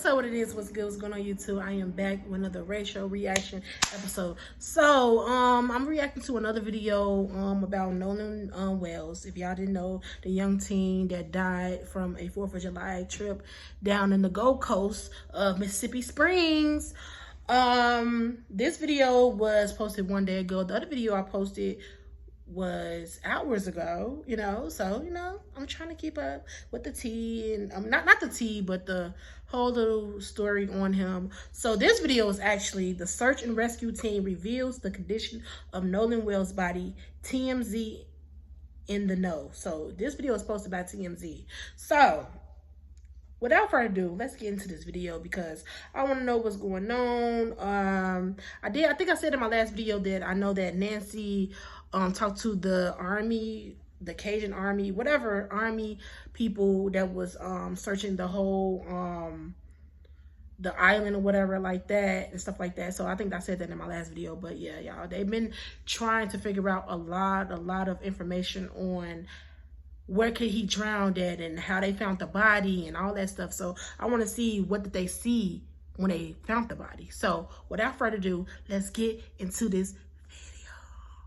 What's up? What it is? What's good? What's going on YouTube? I am back with another racial reaction episode. So, I'm reacting to another video about Nolan Wells. If y'all didn't know, the young teen that died from a 4th of July trip down in the Gold Coast of Mississippi Springs. This video was posted one day ago. The other video I posted was hours ago, so I'm trying to keep up with the tea, and not the tea, but the whole little story on him. So this video is actually the search and rescue team reveals the condition of Nolan Wells' body, TMZ in the know. So this video is posted by TMZ. So without further ado, let's get into this video because I want to know what's going on. I think I said in my last video that I know that Nancy talked to the army, the Cajun army, whatever army people that was searching the whole the island or whatever like that and stuff like that. So I think I said that in my last video. But yeah, y'all, they've been trying to figure out a lot of information on where could he drown at and how they found the body and all that stuff. So I want to see what did they see when they found the body. So without further ado, let's get into this video.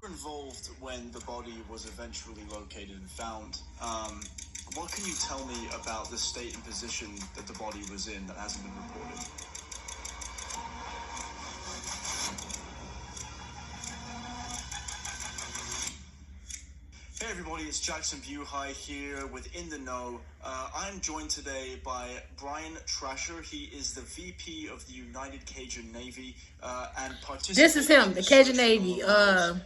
Involved when the body was eventually located and found. What can you tell me about the state and position that the body was in that hasn't been reported? Hey everybody, it's Jackson Buhai here with In The Know. I'm joined today by Brian Trasher. He is the VP of the United Cajun Navy and participated. This is him, the Cajun Navy.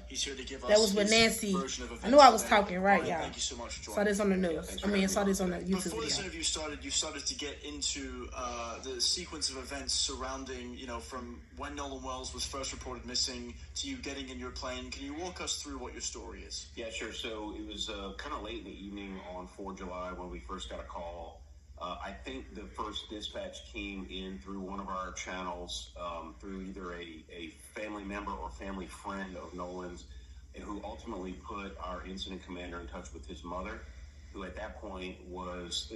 He's here to give us that was with Nancy. I knew I was talking right, y'all. Thank you so much for joining. Saw this on the news. I saw this on the YouTube Before this video. interview started, you started to get into the sequence of events surrounding, from when Nolan Wells was first reported missing to you getting in your plane. Can you walk us through what your story is? Yeah, sure. So it was kind of late in the evening on 4 July when we first got a call. I think the first dispatch came in through one of our channels, through either a family member or family friend of Nolan's, and who ultimately put our incident commander in touch with his mother, who at that point was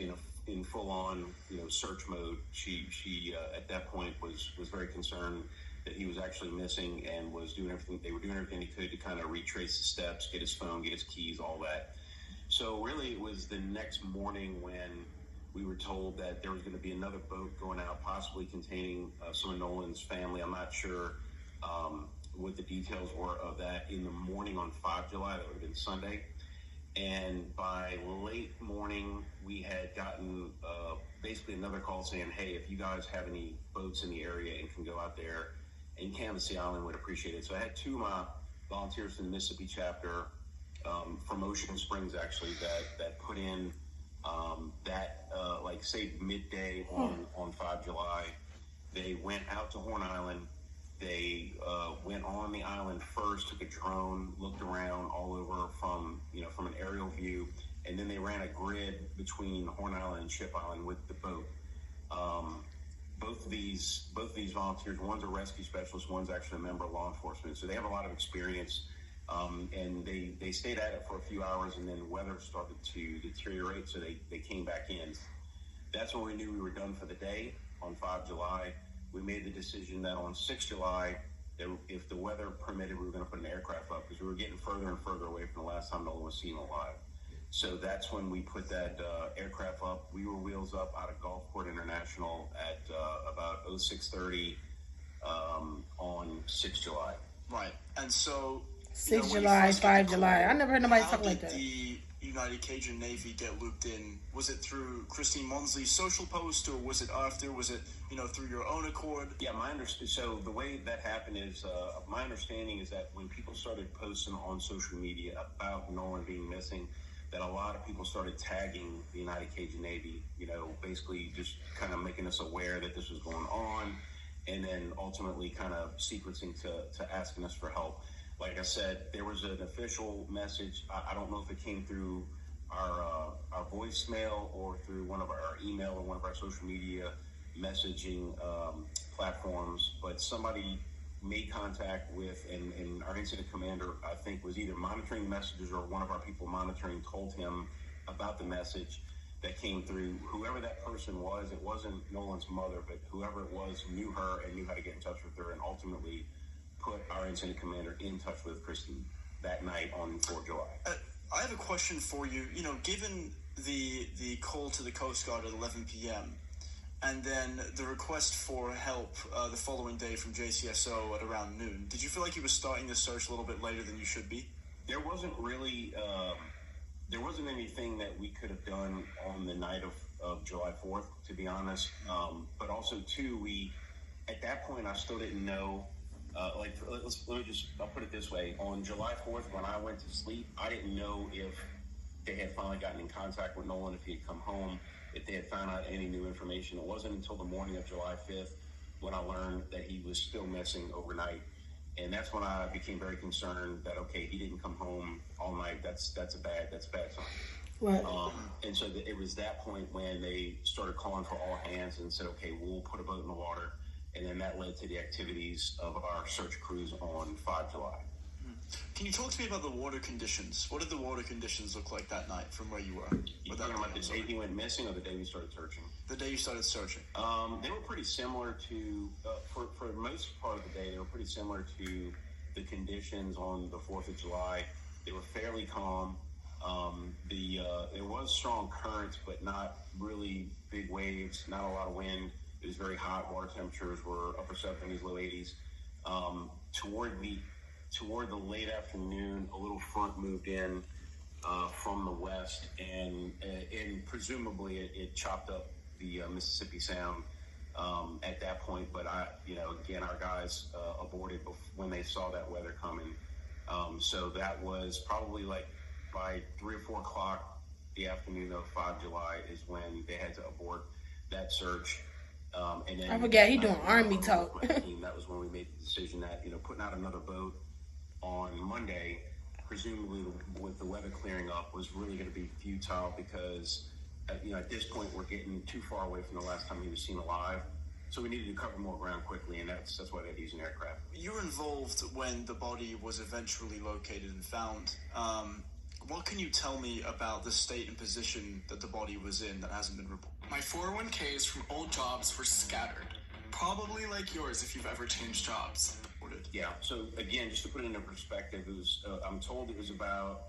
in full-on search mode. She at that point was very concerned that he was actually missing and was doing everything. They were doing everything they could to kind of retrace the steps, get his phone, get his keys, all that. So really, it was the next morning when we were told that there was going to be another boat going out, possibly containing some of Nolan's family. I'm not sure what the details were of that. In the morning on 5 July, that would have been Sunday. And by late morning, we had gotten basically another call saying, hey, if you guys have any boats in the area and can go out there and canvass the island, would appreciate it. So I had two of my volunteers from the Mississippi chapter from Ocean Springs, actually, that put in say midday on 5 July. They went out to Horn Island. They went on the island first, took a drone, looked around all over from an aerial view, and then they ran a grid between Horn Island and Ship Island with the boat. Both of these volunteers, one's a rescue specialist, one's actually a member of law enforcement, so they have a lot of experience. And they stayed at it for a few hours, and then the weather started to deteriorate, so they came back in. That's when we knew we were done for the day on 5 July. We made the decision that on 6 July, that if the weather permitted, we were going to put an aircraft up because we were getting further and further away from the last time Nolan was seen alive. So that's when we put that aircraft up. We were wheels up out of Gulfport International at about 06:30 on 6 July. Right. And so 6 July, 5 July. I never heard nobody talk like that. How did the United Cajun Navy get looped in? Was it through Christine Monsley's social post, or was it after? Was it, through your own accord? Yeah, so the way that happened is, my understanding is that when people started posting on social media about Nolan being missing, that a lot of people started tagging the United Cajun Navy, basically just kind of making us aware that this was going on, and then ultimately kind of sequencing to asking us for help. Like I said, there was an official message. I don't know if it came through our voicemail or through one of our email or one of our social media messaging platforms, but somebody made contact with, and our incident commander, I think, was either monitoring messages or one of our people monitoring told him about the message. that came through. Whoever that person was, it wasn't Nolan's mother, but whoever it was knew her and knew how to get in touch with her, and ultimately put our incident commander in touch with Christine that night on 4th of July. I have a question for you. You know, given the call to the Coast Guard at 11 p.m., and then the request for help the following day from JCSO at around noon, did you feel like you were starting the search a little bit later than you should be? There wasn't really, there wasn't anything that we could have done on the night of July 4th, to be honest. But also, too, at that point, I still didn't know, I'll put it this way. On July 4th, when I went to sleep, I didn't know if they had finally gotten in contact with Nolan, if he had come home, if they had found out any new information. It wasn't until the morning of July 5th when I learned that he was still missing overnight. And that's when I became very concerned that, okay, he didn't come home all night. That's a bad sign. Right. And so it was that point when they started calling for all hands and said, okay, we'll put a boat in the water. And then that led to the activities of our search crews on 5 July. Can you talk to me about the water conditions? What did the water conditions look like that night from where you were? You talking about the day he went missing or the day we started searching? The day you started searching. They were pretty similar to, for the most part of the day, they were pretty similar to the conditions on the 4th of July. They were fairly calm. There was strong currents, but not really big waves, not a lot of wind. It was very hot. Water temperatures were upper 70s, low 80s. Toward the late afternoon, a little front moved in from the west, and presumably it chopped up the Mississippi Sound at that point. But again, our guys aborted when they saw that weather coming. So that was probably like by 3 or 4 o'clock the afternoon of 5 July is when they had to abort that search. And then I forgot he doing Army talk. That was when we made the decision that putting out another boat on Monday, presumably with the weather clearing up, was really going to be futile because at this point we're getting too far away from the last time he was seen alive. So we needed to cover more ground quickly, and that's why they're using aircraft. You were involved when the body was eventually located and found. What can you tell me about the state and position that the body was in that hasn't been reported? My 401ks from old jobs were scattered. Probably like yours if you've ever changed jobs. Yeah, so again, just to put it into perspective, it was, I'm told it was about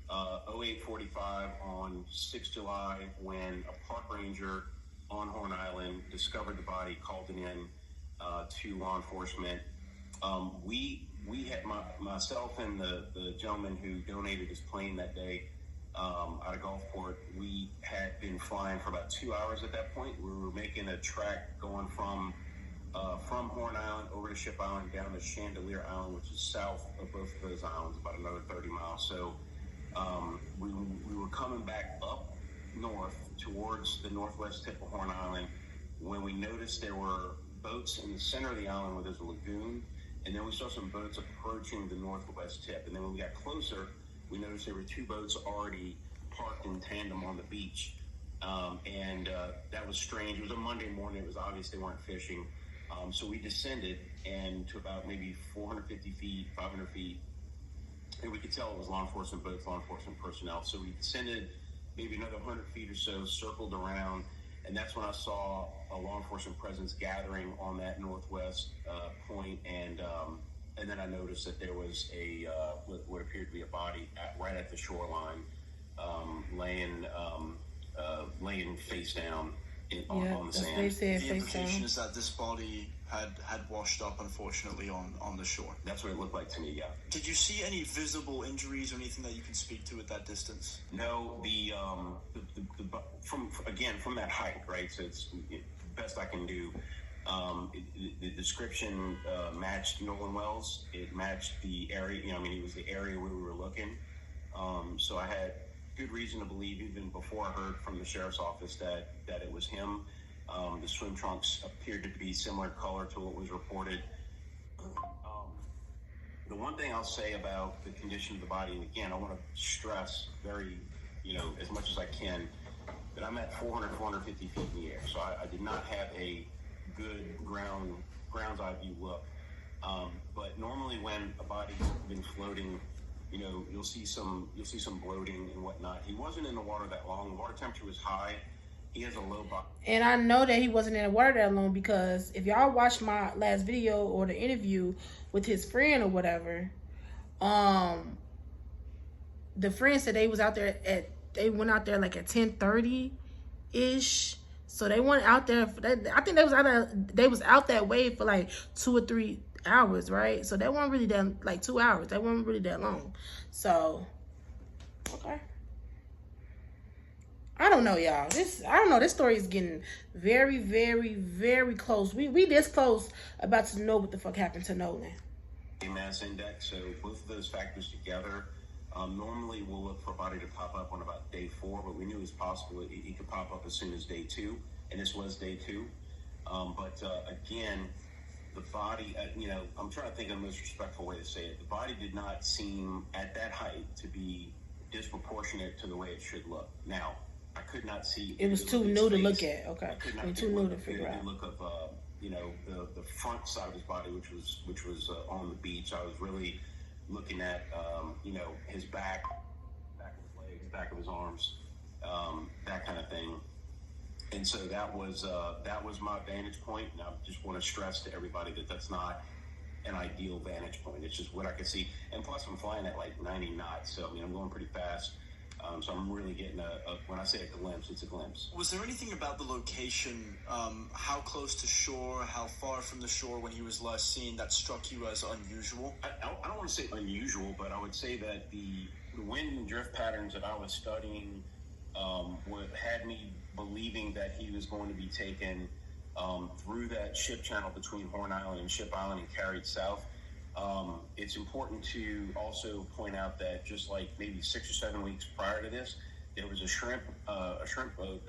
08:45 on 6 July when a park ranger on Horn Island discovered the body, called it in to law enforcement. We had myself and the gentleman who donated his plane that day out of Gulfport. We had been flying for about 2 hours at that point. We were making a track going from Horn Island over to Ship Island down to Chandelier Island, which is south of both of those islands, about another 30 miles. So we were coming back up north towards the northwest tip of Horn Island when we noticed there were boats in the center of the island where there's a lagoon, and then we saw some boats approaching the northwest tip. And then when we got closer, we noticed there were 2 boats already parked in tandem on the beach. And that was strange. It was a Monday morning. It was obvious they weren't fishing. So we descended and to about maybe 450 feet, 500 feet, and we could tell it was law enforcement boats, law enforcement personnel. So we descended maybe another 100 feet or so, circled around, and that's when I saw a law enforcement presence gathering on that northwest point, and then I noticed that there was what appeared to be a body right at the shoreline, laying face down on the sand. The implication is that this body had washed up, unfortunately, on the shore. That's what it looked like to me, yeah. Did you see any visible injuries or anything that you can speak to at that distance? No, from that height, right? So it's best I can do. The description matched Nolan Wells. It matched the area. It was the area where we were looking. So I had good reason to believe, even before I heard from the sheriff's office, that it was him. The swim trunks appeared to be similar color to what was reported. The one thing I'll say about the condition of the body, and again, I want to stress very, as much as I can, that I'm at 450 feet in the air. So I did not have a good ground's eye view look. But normally when a body's been floating you know, you'll see some bloating and whatnot. He wasn't in the water that long. The water temperature was high. He has a low body. And I know that he wasn't in the water that long because if y'all watched my last video or the interview with his friend or whatever, the friend said they went out there like at 10:30 ish. So they went out there. I think they was out that way for like 2 or 3 hours, right? So that wasn't really that, like 2 hours. That wasn't really that long. So okay. I don't know, y'all. I don't know. This story is getting very, very, very close. We this close about to know what the fuck happened to Nolan. Mass index. So both of those factors together, normally we'll look for a body to pop up on about day 4, but we knew it was possible he could pop up as soon as day 2, and this was day 2. But again, the body, you know, I'm trying to think of the most respectful way to say it. The body did not seem at that height to be disproportionate to the way it should look. Now, I could not see. It was too new to look at. Okay, it was too new to figure out. Look of you know, the front side of his body, which was on the beach. I was really looking at you know, his back of his legs, back of his arms, that kind of thing. And so that was my vantage point. And I just want to stress to everybody that that's not an ideal vantage point. It's just what I could see. And plus, I'm flying at like 90 knots, so I mean, I'm going pretty fast. So I'm really getting when I say a glimpse, it's a glimpse. Was there anything about the location, how close to shore, how far from the shore when he was last seen, that struck you as unusual? I don't want to say unusual, but I would say that the wind and drift patterns that I was studying had me believing that he was going to be taken through that ship channel between Horn Island and Ship Island and carried south. It's important to also point out that just like maybe 6 or 7 weeks prior to this, there was a shrimp boat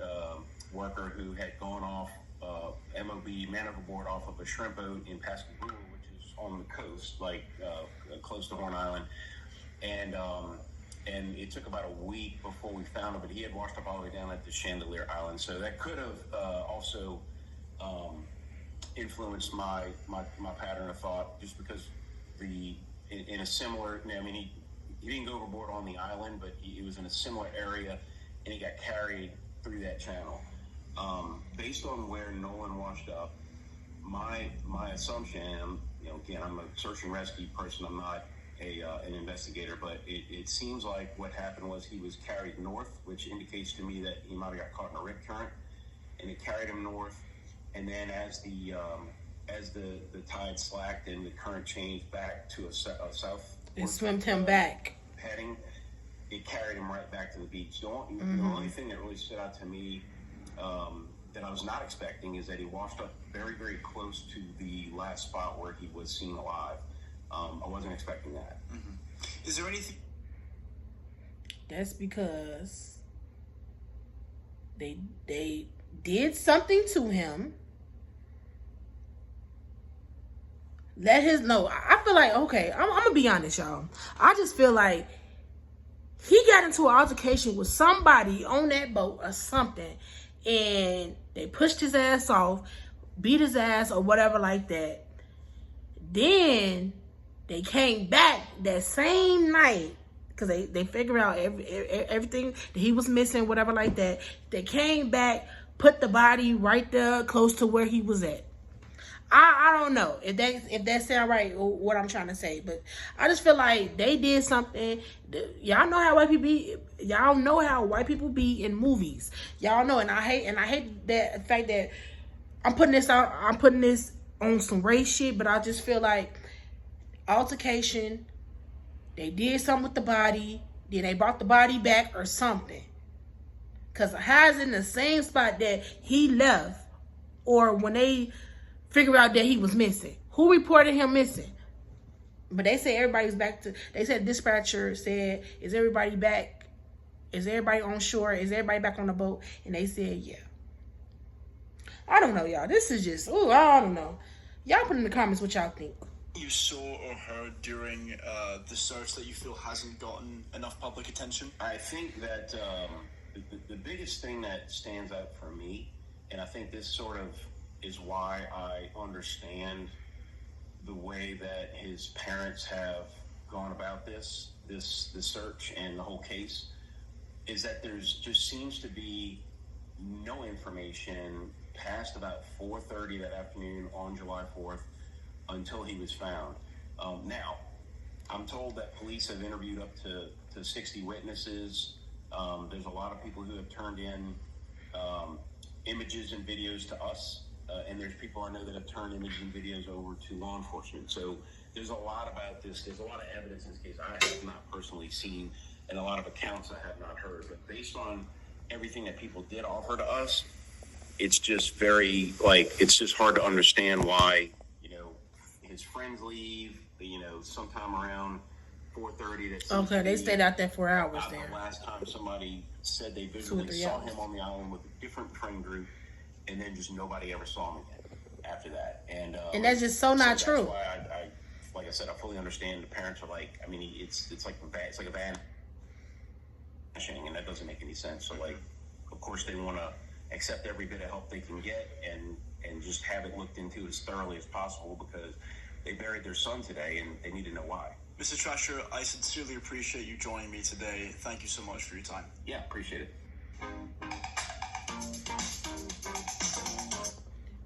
worker who had gone off MOB, man overboard, off of a shrimp boat in Pascagoula, which is on the coast, like close to Horn Island, and it took about a week before we found him, but he had washed up all the way down at the Chandelier Island, so that could have also influenced my pattern of thought, just because in a similar, I mean, he didn't go overboard on the island, but he was in a similar area, and he got carried through that channel. Based on where Nolan washed up, my assumption, you know, again, I'm a search and rescue person. I'm not an investigator, but it seems like what happened was he was carried north, which indicates to me that he might have got caught in a rip current, and it carried him north, and then as the tide slacked and the current changed back to a south, it swam him back heading, it carried him right back to the beach. The only thing that really stood out to me that I was not expecting is that he washed up very, very close to the last spot where he was seen alive. I wasn't expecting that. Is there anything? That's because they did something to him. I feel like, okay, I'm gonna be honest, y'all. I just feel like he got into an altercation with somebody on that boat or something, and they pushed his ass off, beat his ass or whatever like that. Then they came back that same night because they figured out everything that he was missing, whatever like that. They came back, put the body right there close to where he was at. I don't know if that sound right or what I'm trying to say, but I just feel like they did something. Y'all know how white people be. Y'all know how white people be in movies. Y'all know, and I hate that fact that I'm putting this out. I'm putting this on some race shit, but I just feel like altercation. They did something with the body. Then they brought the body back or something. Cause how is it in the same spot that he left, or when they figure out that he was missing? Who reported him missing? But they said everybody's back to. They said dispatcher said, "Is everybody back? Is everybody on shore? Is everybody back on the boat?" And they said, "Yeah." I don't know, y'all. This is just. I don't know. Y'all put in the comments what y'all think. You saw or heard during the search that you feel hasn't gotten enough public attention? I think that the biggest thing that stands out for me, and I think this sort of is why I understand the way that his parents have gone about this. this search and the whole case is that there's just seems to be no information past about 4:30 that afternoon on July 4th until he was found. Now, I'm told that police have interviewed up to 60 witnesses. There's a lot of people who have turned in images and videos to us, and there's people I know that have turned images and videos over to law enforcement. So there's a lot about this. There's a lot of evidence in this case I have not personally seen, and a lot of accounts I have not heard. But based on everything that people did offer to us, it's just very, it's just hard to understand why, his friends leave, sometime around 4:30. Okay, they stayed out there for hours then. then. The last time somebody said they visually saw him on the island with a different friend group, and then just nobody ever saw him again after that. And that's just so not true. That's why I like I said, I fully understand. The parents are like, I mean, it's like a bad vanishing, and that doesn't make any sense. So of course they want to accept every bit of help they can get and just have it looked into as thoroughly as possible, because they buried their son today and they need to know why. Mr. Trasher, I sincerely appreciate you joining me today. Thank you so much for your time. Yeah, appreciate it.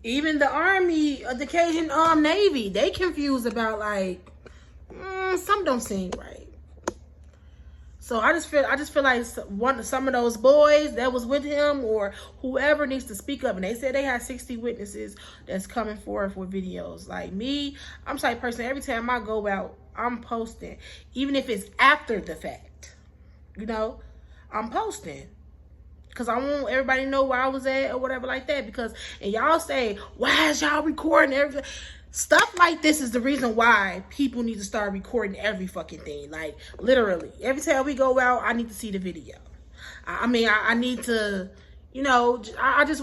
Even the Army, the Cajun Navy, they confused about something don't seem right. So I just feel like some of those boys that was with him or whoever needs to speak up. And they said they had 60 witnesses that's coming forth with videos. Like me, I'm the type of person, every time I go out, I'm posting. Even if it's after the fact, I'm posting. Because I want everybody to know where I was at or whatever like that. And y'all say, why is y'all recording everything? Stuff like this is the reason why people need to start recording every fucking thing. Like, literally. Every time we go out, I need to see the video. I need to, I just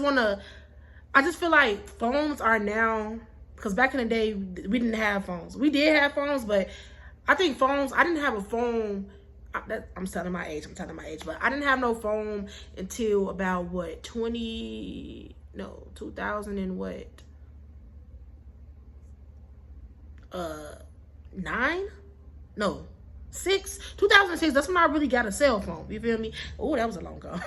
feel like phones are now, because back in the day, we didn't have phones. We did have phones, but I think phones, I didn't have a phone. I'm telling my age, but I didn't have no phone until about 2000 and what? 2006, that's when I really got a cell phone, you feel me? Oh, that was a long ago.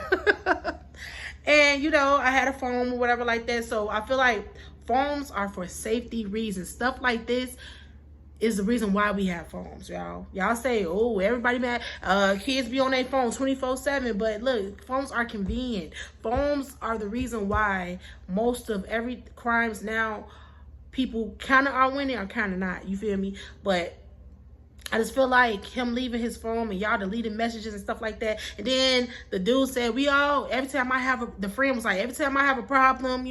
And I had a phone or whatever like that. So I feel like phones are for safety reasons. Stuff like this is the reason why we have phones, y'all. Y'all say, oh, everybody mad, kids be on their phone 24/7, but look, phones are convenient. Phones are the reason why most of every crimes now, people kind of are winning or kind of not, you feel me? But I just feel like him leaving his phone and y'all deleting messages and stuff like that. And then the dude said, every time I have a problem,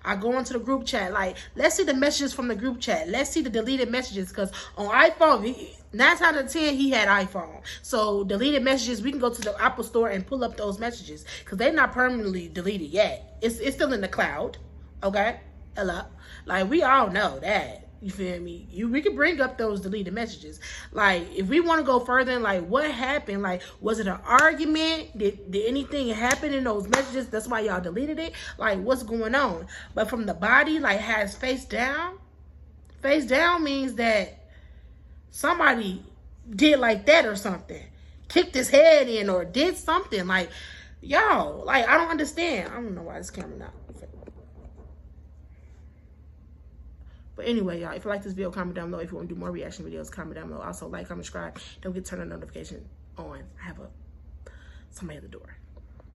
I go into the group chat. Like, let's see the messages from the group chat. Let's see the deleted messages. Because on iPhone, 9 times out of 10, he had iPhone. So deleted messages, we can go to the Apple store and pull up those messages. Because they're not permanently deleted yet. It's still in the cloud. Okay? Hello? Like, we all know that. You feel me? We could bring up those deleted messages. Like, if we want to go further, what happened? Like, was it an argument? Did anything happen in those messages? That's why y'all deleted it? Like, what's going on? But from the body, has face down. Face down means that somebody did like that or something. Kicked his head in or did something. Like, y'all, I don't understand. I don't know why this camera not. But anyway, y'all, if you like this video, comment down below. If you want to do more reaction videos, comment down below. Also, like, comment, subscribe. Don't forget to turn the notification on. I have somebody at the door.